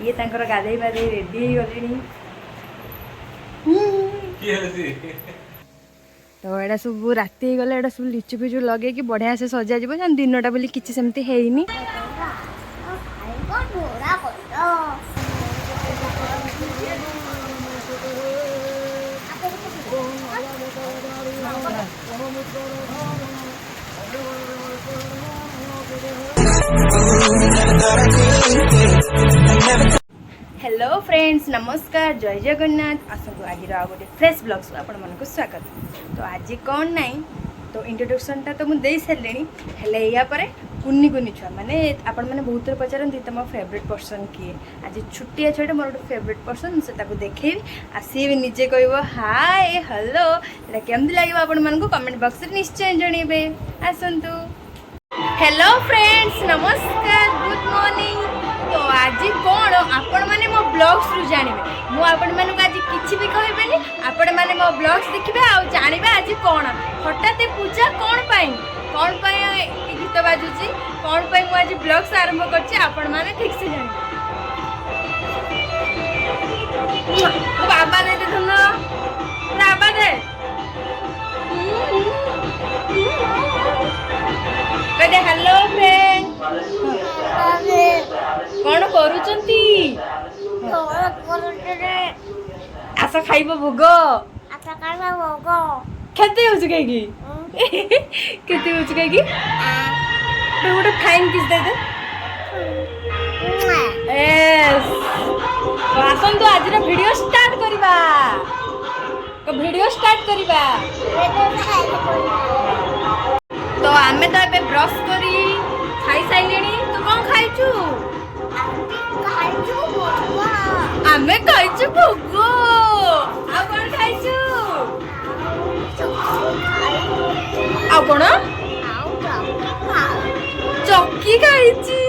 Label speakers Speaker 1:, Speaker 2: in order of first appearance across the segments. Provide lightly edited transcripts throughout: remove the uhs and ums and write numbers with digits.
Speaker 1: ये तांकर गाधे बाधे रेडी हो गलेनी तो एडा सब राति गले एडा सब लिचु फिचु लगे कि बढ़िया से सजा जीव दिनटा बोली किछि सेमती हेइनी हेलो फ्रेंड्स नमस्कार जय जगन्नाथ आसतु आज गोटे फ्रेश ब्लॉग्स आपण मानक स्वागत। तो आज कौन नाई तो इंट्रोडक्शन टा तो मुझे दे सारे हेले या परे कुन्नी कुन्नी छुआ माने आपण मैंने बहुत थर पचारती तुम फेवरेट पर्सन किए आज छुट्टिया छुआ मोर गोटे फेवरेट पर्सन से देखे आ सी भी निजे कह हाय हेलो एटा केमती लगे आपण मानक कमेंट बॉक्स में निश्चय जनइबे आसतु। हेलो फ्रेंड्स नमस्कार गुड मॉर्निंग। तो आज कौन आपण माने मो ब्लॉग्स रु जानिबे मु आपण माने आज किछि भी कहबेनी आपण माने मो ब्लॉग्स देखिबे आ जानिबे आज कौन हठात पूजा कौन पाई गीत बाजुची कौन पाई मु आज ब्लॉग्स आरंभ करछि आपण माने ठीक से जानिबे। बाबा ने दे धन बाबा दे कहते हेलो फ्रेंड कौन करूचंती आस खाइब भोग केते होछ कहीं केते होछ कहीं गोटे फाइन किस दे दे यस आसन तो आज वीडियो स्टार्ट करिबा तो आमे तो एबे ब्रश करी खाई साइलेनी तो कौन खाइछु आमे खाइछु भोगो आ कौन खाइछु आ कौन चक्की खाइछि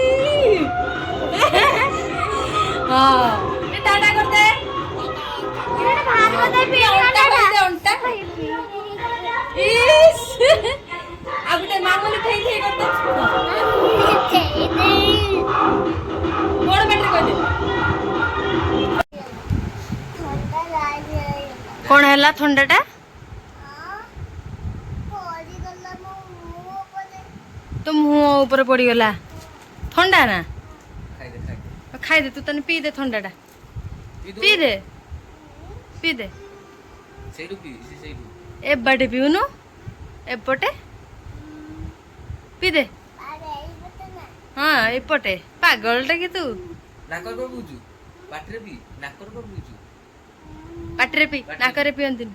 Speaker 1: हां ये टाटा कर दे ये भाग दे अंटा इस अब ते मांगले थे करते बड़ बैटरी कर दे कौन हैला ठंडाटा तो मुंह ऊपर पड़ी गला ठंडा ना खाई दे तू तने पी दे ठंडाटा पी दे ए बड़े पीउनु एपटे पी दे हाँ एपटे पागलटा कि तू पाटरे पी नाकरे पियंती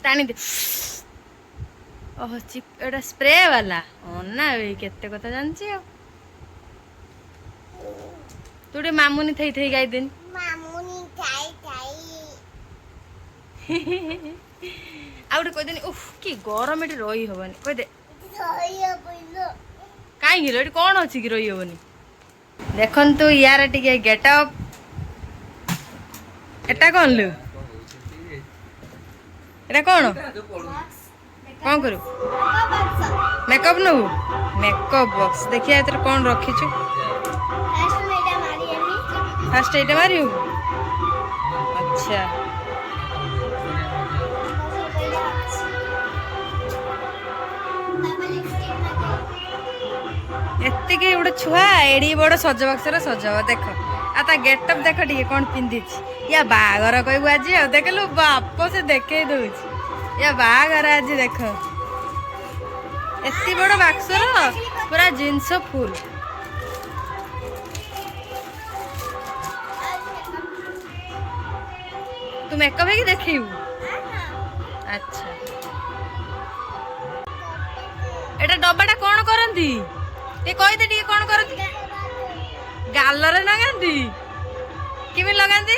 Speaker 1: टाणी दे ओह चिप एटा स्प्रे वाला ना केते कथा जानछि आ तोड़े मामुनी थई थई गाई दिन आउटे कह देनी उफ कि गरम एटी रही हबनी कह दे काई गिलो एटी कोन अछि कि रही हबनी देखन तू यार टिके गेट अप एटा कोन लु एटा कोन कोन करू मेकअप नु मेकअप बॉक्स देखिए एतर कोन रखी छु फर्स्ट एटा मारियो अच्छा एति के उड़े छुआ एडी बड़ सज बक्सर सजब देख आ गेटअप देख टे कौन पिंधि या बागर कहबू आज देख लो बाप से देखे दौच या बागर आज देख एति बड़ बाक्सर पूरा जिनस फुल तू मेकअप है कि देखिबू अच्छा एटा डब्बाटा कौन करंती ते कहि दे टी कौन करंती गालरे लगांती किमी लगांती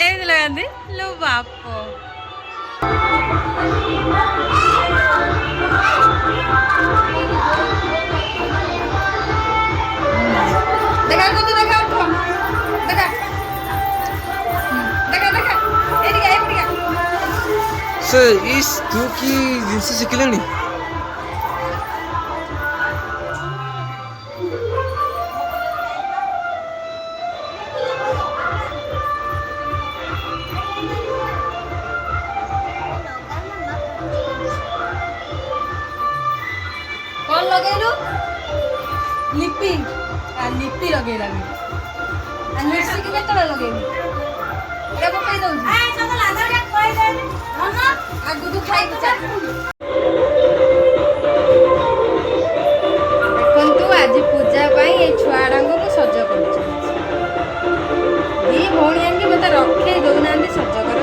Speaker 1: ए लगांती लो बाप देखा को तू देखा उठो देखा देखा देखा एदिका
Speaker 2: ସେ ଇସ୍ ତୁ କି ଜିନିଷ ଶିଖିଲଣି?
Speaker 1: कौन लगेलु लिपि लिपि लगेला लिपस्टिक केतला लगेलु एटा पकाई दउछी ए सब लादर के कोइ दे ना आगु तू खाइ चा देखंतु आज पूजा पाई ए छुआडांगो को सज करछ दी भौणी आंगे मते रखे दउनांदी सज कर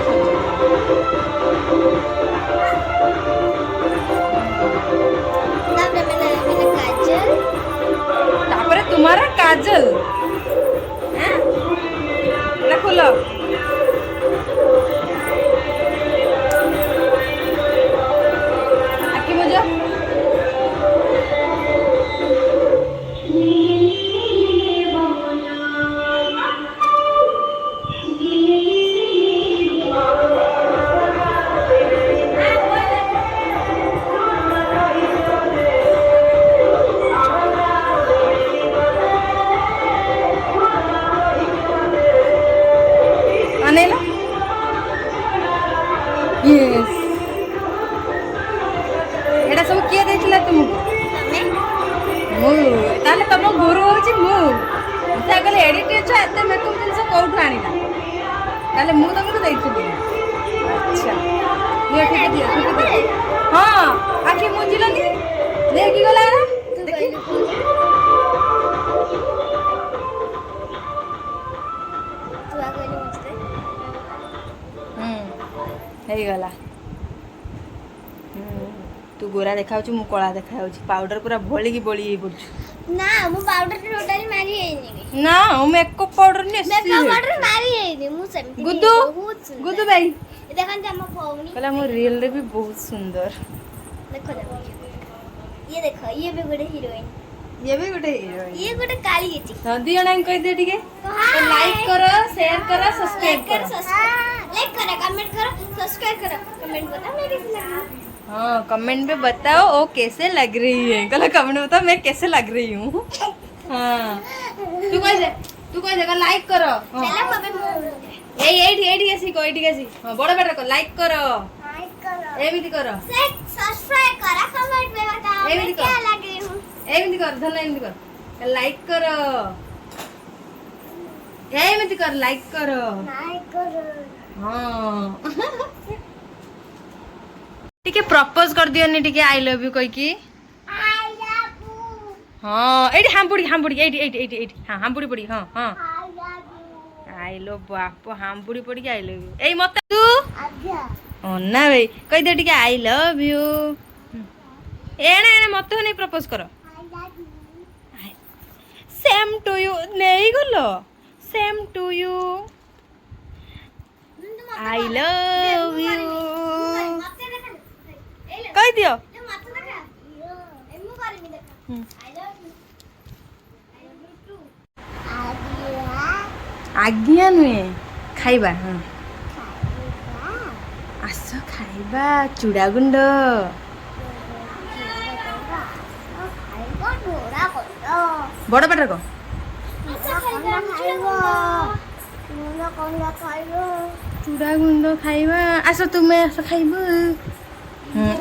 Speaker 1: तापरे तुम्हारा काजल हैं ना खोलो आखि मुझे अनेला यस एटा सब किए देथिला तुमको मु ताले तम गुरु होची मु ता कहले एडिट छ एते मेकअप जिंस कोठु आनिला ताले मु तमको देइथिली अच्छा ये ठीक दियो हां आखि मुंजिलनी लेकी गला देखि ହେଇ ଗଲା ତୁ ଗୋରା ଦେଖାଉଛୁ ମୁଁ କଳା ଦେଖାଉଛି ପାଉଡର ପୁରା ଭଳିକି ବଳି ହେଇ ପଡୁଛୁ
Speaker 3: ନା ମୁଁ ପାଉଡର ଟୋଟାଲି ମାରି ହେଇନି
Speaker 1: ନା ମେକଅପ ପାଉଡର ନି
Speaker 3: ମେକଅପ ପାଉଡର ମାରି ହେଇନି ମୁଁ ସେମିତି
Speaker 1: ଗୁଦୁ ଗୁଦୁ ଭାଇ
Speaker 3: ଦେଖନ୍ତି ଆମ ଭଉଣୀ
Speaker 1: କହିଲା ମୁଁ ରିଏଲ ରେ ବି ବହୁତ ସୁନ୍ଦର
Speaker 3: ଦେଖ ଦେଖ ଇଏ ବି ଗୋଟେ ହିରୋଇନ
Speaker 1: ये भी गोटे हीरोइन
Speaker 3: ये गोटे काली अछि
Speaker 1: हां दी जणा कह दे ठीक है लाइक करो शेयर करो सब्सक्राइब करो
Speaker 3: लाइक करो कमेंट करो सब्सक्राइब करो कमेंट बताओ मैं कैसी लगी
Speaker 1: हां कमेंट में बताओ वो कैसे लग रही है कहला कमेंट में बताओ मैं कैसे लग रही हूं हां तू कह दे लाइक करो
Speaker 3: चलो बाबे
Speaker 1: ए एडी कैसी हां बड़ा बेटा को लाइक करो एमिति करो
Speaker 3: सब्सक्राइब करो कमेंट में बताओ मैं क्या लग रही हूं
Speaker 1: एमिति कर धन एमिति कर लाइक करो एमिति कर लाइक करो हां टिके प्रपोज कर दियो नी टिके आई लव यू कहि की
Speaker 3: आई लव यू
Speaker 1: हां एडी हांबुड़ी एडी हां हांबुड़ी पड़ी हां हां आई लव बाप हांबुड़ी पड़ी आई लव यू एई मत तू
Speaker 3: आज्ञा
Speaker 1: ना भाई कहि दे टिके आई लव यू एने मत नहीं प्रपोज करो सेम टू यू नहीं गलो same to you I love you कह दियो आज्ञा नुहे खाइबा हाँ आस खाइबा चूड़ा गुंड बड़ पाटर को चूड़ा गुंड खाइबा आस तुम्हें आस खाइब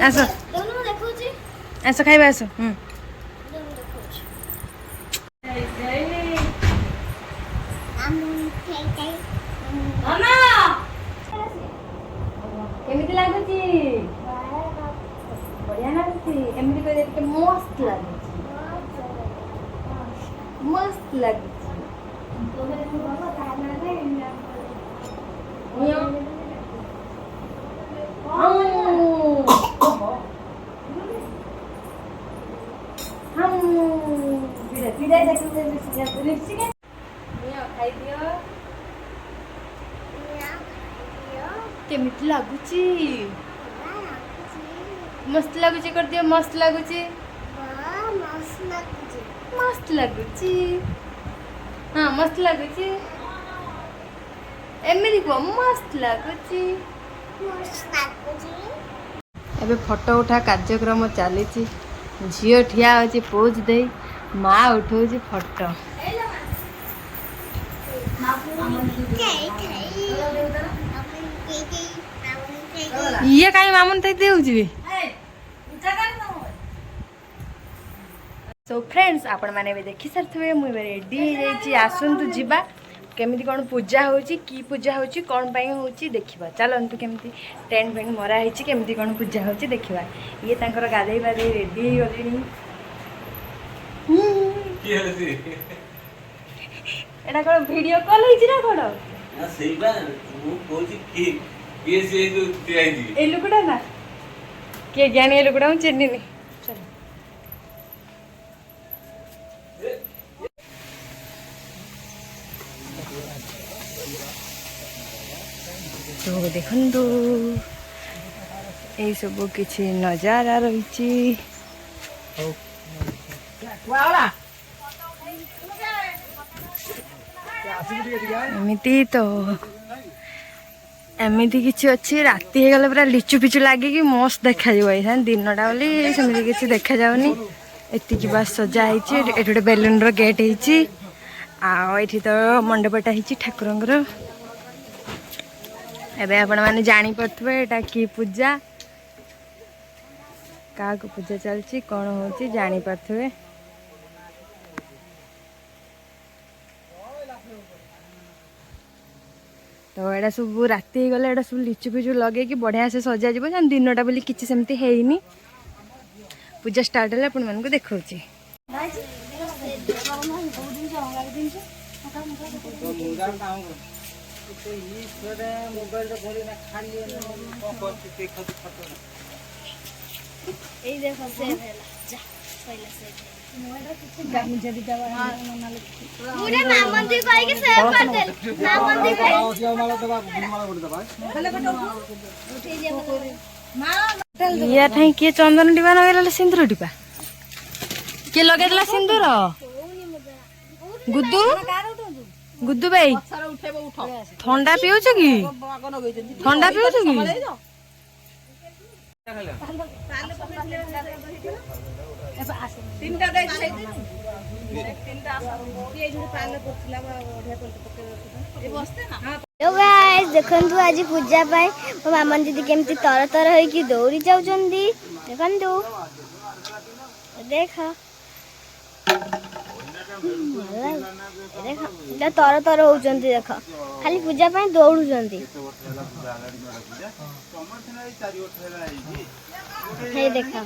Speaker 1: आस आस खाइबा आस केमिति लागुची बढ़िया लागुची एमिति कह दे के मस्त लागुची मस्त लागुची केमिति लागुची मस्त लागुची कर दियो मस्त लागुची मस्त लागुची हाँ मस्त लागुची एमिति को मस्त लागुची ଏବେ ଫଟୋ ଉଠା କାର୍ଯ୍ୟକ୍ରମ ଚାଲିଛି। ଝିଅ ଠିଆ ହେଉଛି ପୋଜ୍ ଦେଇ, ମା ଉଠଉଛି ଫଟୋ। ଇଏ କାହିଁ ମାମୁନି ଥାଇ ଦେଉଛି ବି। ସୋ ଫ୍ରେଣ୍ଡସ୍, ଆପଣମାନେ ଏବେ ଦେଖି ସାରିଥିବେ ମୁଁ ଏବେ ରେଡ଼ି ହେଇଯାଇଛି। ଆସନ୍ତୁ ଯିବା କେମିତି କ'ଣ ପୂଜା ହେଉଛି, କି ପୂଜା ହେଉଛି, କ'ଣ ପାଇଁ ହେଉଛି ଦେଖିବା। ଚାଲନ୍ତୁ କେମିତି ଟେଣ୍ଟ ଫେଣ୍ଟ ମରା ହେଇଛି, କେମିତି କ'ଣ ପୂଜା ହେଉଛି ଦେଖିବା। ଇଏ ତାଙ୍କର ଗାଧେଇ ପାଧେଇ ରେଡ଼ି ହେଇଗଲେଣି। ଏଇଟା କ'ଣ ଭିଡ଼ିଓ କଲ୍ ହେଇଛି ନା କ'ଣ? ଏ ଲୋକଟା ନା କିଏ ଜ୍ଞାନୀ, ଏ ଲୋକଟା ମୁଁ ଚିହ୍ନିନି। तो देखंतु यही सब किसी नजारा रही। एमती तो एमती किसी अच्छी राति हो गला पूरा लिचु पिचु लगे कि मस्त देखा दिनटा बोली सेमती किसी देखा जाऊनी। एति बस सजा है गोटे बेलून गेट होती तो मंडपटा होती ठाकुर। एबे आपण माने जानी पड़थबे एटा की पूजा का को पूजा चलची कोन होची जानी पड़थबे। तो एटा सब राति गले एटा सब लिचु पिचु लगे कि बढ़िया से सजा जीवो जन दिनटा बोली किछि सेमती हेइनी। पूजा स्टार्ट हला आपण मानको देखौची। या ठाई किए चंदन टिपा लगे सिंदूर टिपा किए लगे सिंदूर गुद्दू गुद्दू भाई ठंडा पिउछ कि ठंडा पिउछ कि
Speaker 3: हेलो गाइस देखंतु आज पूजा पाए मो मामन दीदी केमती तर तर होई दौड़ी जाउचंदी। देखंतु देखा देखा तर तर होउचंदी। देख खाली पूजा पाए दौड़ुचंदी। हे देखा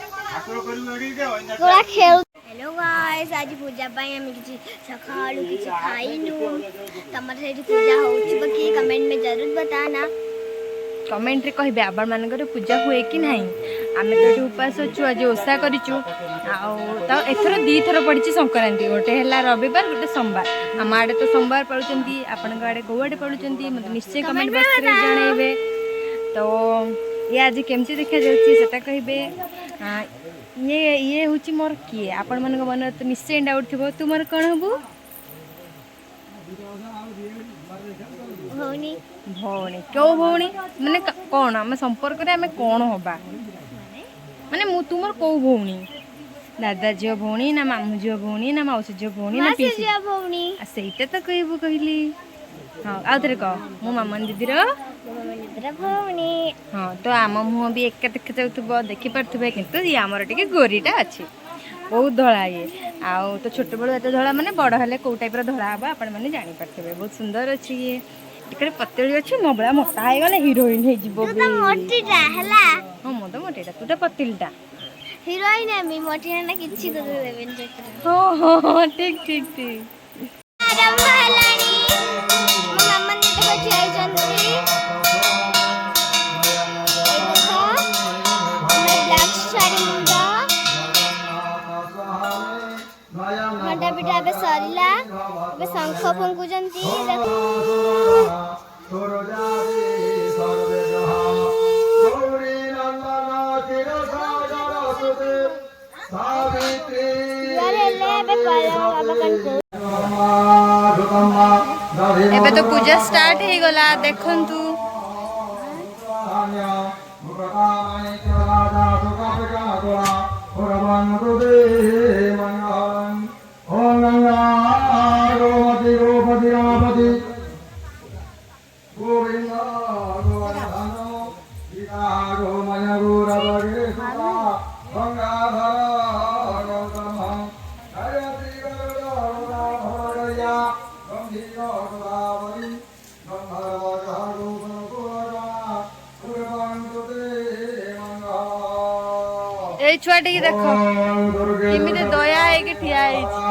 Speaker 3: थोड़ा खेल। हेलो गाइस आज पूजा पाए हम किछि सखाळु किछि खाइनु। तमर से पूजा होउछि बकी कमेंट में जरूर बताना।
Speaker 1: कमेंट रे कहबे आपण मानकर पूजा हुए कि नहीं। आमे तो उपास अछु आज ओसा करिछु तो एथर दी थर पड़ी संक्रांति गोटे है रविवार गोटे सोमवार। आम आड़े तो सोमवार पड़ुचंती आपण आड़े कौ आड़े पड़ुचंती मत निश्चय कमेंट बॉक्स रे जणाइबे। तो ये आज केमती देखा जाउछि सेटा कहबे। ये होची मोर किए आपण मन मन तो निश्चय डाउट थिबो तू मोर कोन हबु
Speaker 3: भौनी
Speaker 1: भौनी क्यों भौनी माने कौन आम संपर्क रे आमे कौन होबा माने मु तुमर को भौनी दादा झियो भौनी ना मामू झियो भौनी ना मौसी झियो भौनी ना पीसी
Speaker 3: भौनी
Speaker 1: सेटा तो कहबो कहली। हां आ थरे कह मु मामन दीदी रो
Speaker 3: भौनी।
Speaker 1: हां तो आम मुह भी एक देखा जाउथबो देखि परथबे किंतु ये हमर टिके गोरीटा अछि बहुत धड़ा ये आउ तो छोट बड़ एत धड़ा माने बड़ हेले को टाइप रो धड़ा हबा आपण माने जानि परथबे। बहुत सुंदर अछि ये टिके पतली अछि मोबळा मोटा आइ गले हीरोइन हे जिवो
Speaker 3: तू तो मोटीटा हला।
Speaker 1: हां मो तो मोटीटा तू तो पतलीटा
Speaker 3: हीरोइन है मोटी ना किछि तो देबेन चक्कर।
Speaker 1: हां ठीक ठीक ठीक
Speaker 3: आरंभ हलानी मो मामन ने तो छियाई जंती। घंटा पिठा बे सरिला बे शंख फुंकुचंती।
Speaker 1: एबे तो पूजा स्टार्ट हे गला देखंतु এই ছুয়াটি দেখো কেমিতে দয়া ହେଇକି ଠିଆ ହେଇଛି।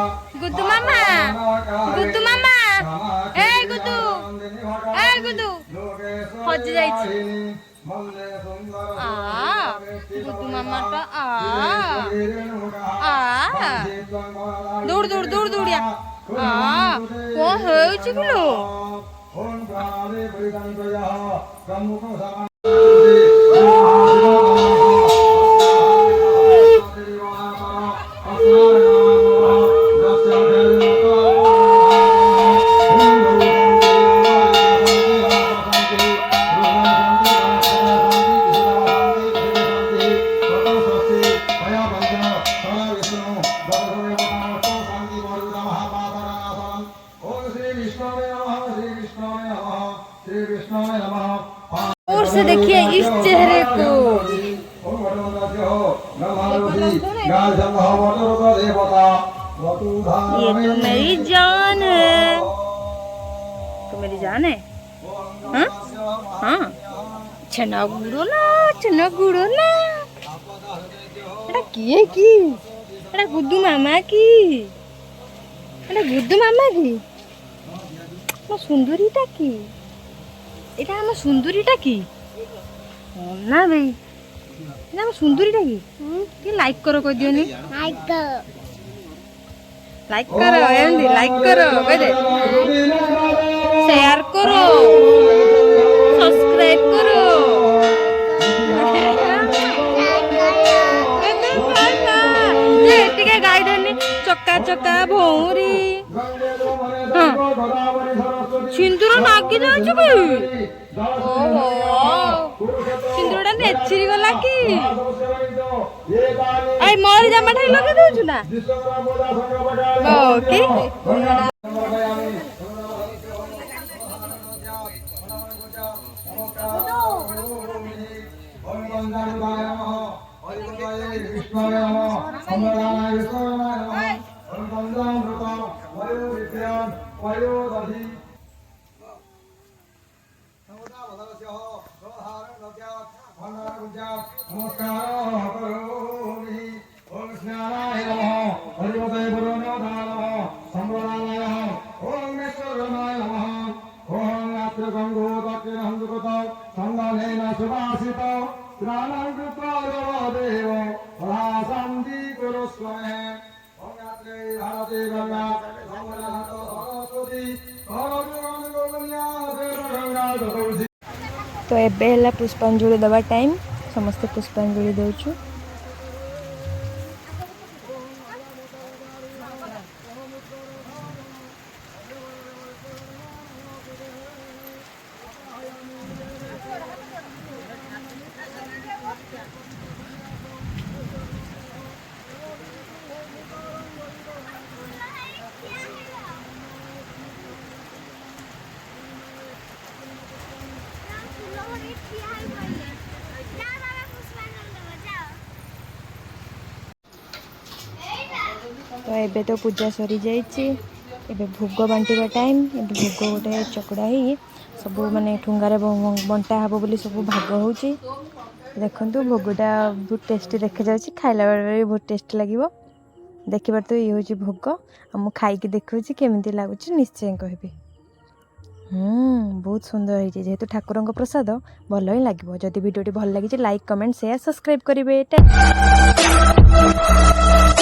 Speaker 1: ଗୁଦୁ ମାମା এই গুদু ହଜି ଯାଇଛି। ଗୁଦୁ ମାମାଟା ଦୌଡ଼ ଦୌଡ଼ିଆ କଣ ହେଉଛି କିଲୋ? और से देखिए इस चेहरे को। ये तो मेरी जान है। तो मेरी जान है। हाँ हाँ छना गुड़ो ना एटा किए की एटा गुड्डू मामा की ମୋ ସୁନ୍ଦରୀଟା କି এটা আমার সুন্দরীটা কি না ভাই এটা আমার সুন্দরীটা কি লাইক করো কই দিওনি লাইক করো এমনি লাইক করো কই দে শেয়ার করো সাবস্ক্রাইব করো যে টিকে গাই দেনি চক্কা চক্কা ভৌরি হ্যাঁ সিন্দুর নাগি যাচ্ছে কি ଓହୋ ସିନ୍ଦୁରଟା ନେଚିରି ଗଲା କି ଏଇ ମୋର ଜାମାଟା ଲଗେଇ ଦଉଛୁ ନା ଓକେ तो एबे है पुष्पांजलि देवा टाइम समस्ते पुष्पांजलि देउछु तो एबे तो पूजा सरी जाइए एबे भोग बांटिबा टाइम एबे भोग गोटे चकड़ा ही सब माने ठुंगारे बंटा हे बोली सब भाग होची देखंतु भोगटा बहुत टेस्टी देखा जाउची खाइला बेले भी बहुत टेस्टी लागिवो देखिबार तो ये होची भोग हम खाई के देखौची केमिति लागुची निश्चय कहबी बहुत सुंदर है जेहेतु ठाकुर प्रसाद भल ही लगे जदि वीडियो भल लगी लाइक कमेंट शेयर सब्सक्राइब करेंगे।